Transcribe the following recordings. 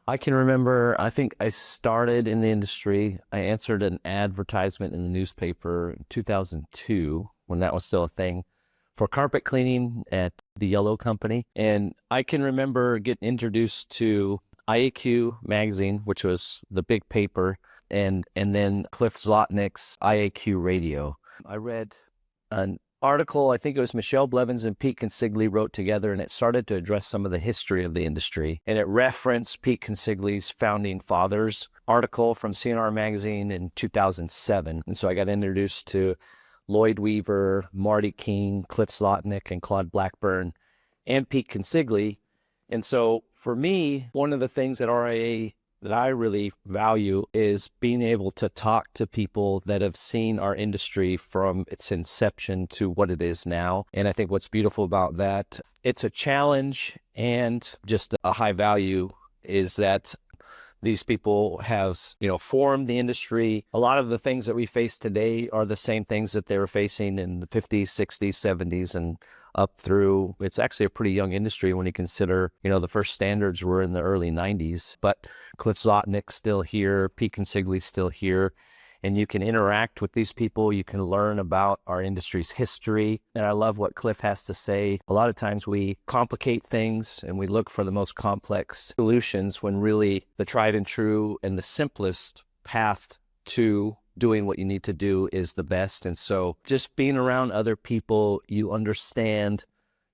I can remember, I think I started in the industry. I answered an advertisement in the newspaper in 2002 when that was still a thing for carpet cleaning at the Yellow Company. And I can remember getting introduced to IAQ magazine, which was the big paper, and then Cliff Zlotnick's IAQ radio. I read an article, I think it was Michelle Blevins and Pete Consigli wrote together, and it started to address some of the history of the industry. And it referenced Pete Consigli's founding fathers article from CNR magazine in 2007. And so I got introduced to Lloyd Weaver, Marty King, Cliff Zlotnick, and Claude Blackburn, and Pete Consigli. And so for me, one of the things at RIA that I really value is being able to talk to people that have seen our industry from its inception to what it is now. And I think what's beautiful about that, it's a challenge and just a high value is that these people have, formed the industry. A lot of the things that we face today are the same things that they were facing in the 50s, 60s, 70s, and up through, it's actually a pretty young industry when you consider, the first standards were in the early 90s. But Cliff Zlotnick's still here, Pete Consigli's still here, and you can interact with these people. You can learn about our industry's history. And I love what Cliff has to say. A lot of times we complicate things and we look for the most complex solutions when really the tried and true and the simplest path to doing what you need to do is the best. And so just being around other people, you understand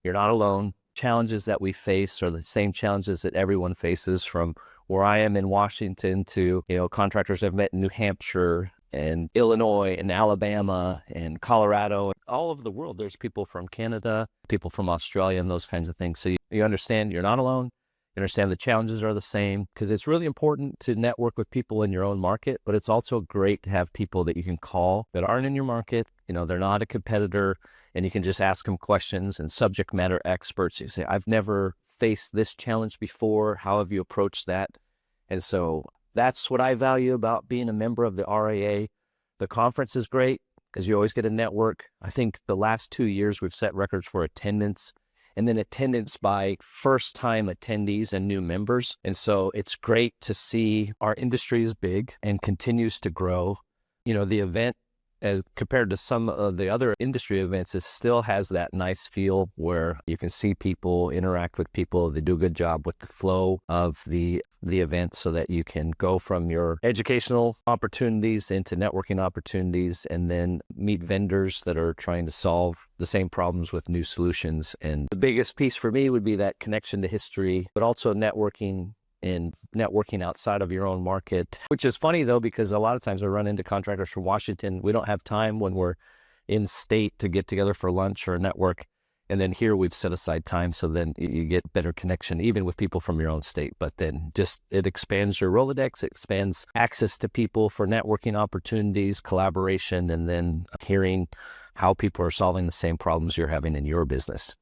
you're not alone. Challenges that we face are the same challenges that everyone faces, from where I am in Washington to, contractors I've met in New Hampshire and Illinois and Alabama and Colorado, all over the world. There's people from Canada, people from Australia, and those kinds of things. So you understand you're not alone. You understand the challenges are the same, because it's really important to network with people in your own market, but it's also great to have people that you can call that aren't in your market. They're not a competitor, and you can just ask them questions, and subject matter experts. You say, I've never faced this challenge before. How have you approached that? And so that's what I value about being a member of the RIA. The conference is great because you always get a network. I think the last 2 years we've set records for attendance, and then attendance by first-time attendees and new members. And so it's great to see our industry is big and continues to grow. The event, as compared to some of the other industry events, it still has that nice feel where you can see people, interact with people. They do a good job with the flow of the event so that you can go from your educational opportunities into networking opportunities, and then meet vendors that are trying to solve the same problems with new solutions. And the biggest piece for me would be that connection to history, but also networking outside of your own market, which is funny though, because a lot of times I run into contractors from Washington. We don't have time when we're in state to get together for lunch or network. And then here we've set aside time, so then you get better connection even with people from your own state. But then just it expands your Rolodex, it expands access to people for networking opportunities, collaboration, and then hearing how people are solving the same problems you're having in your business.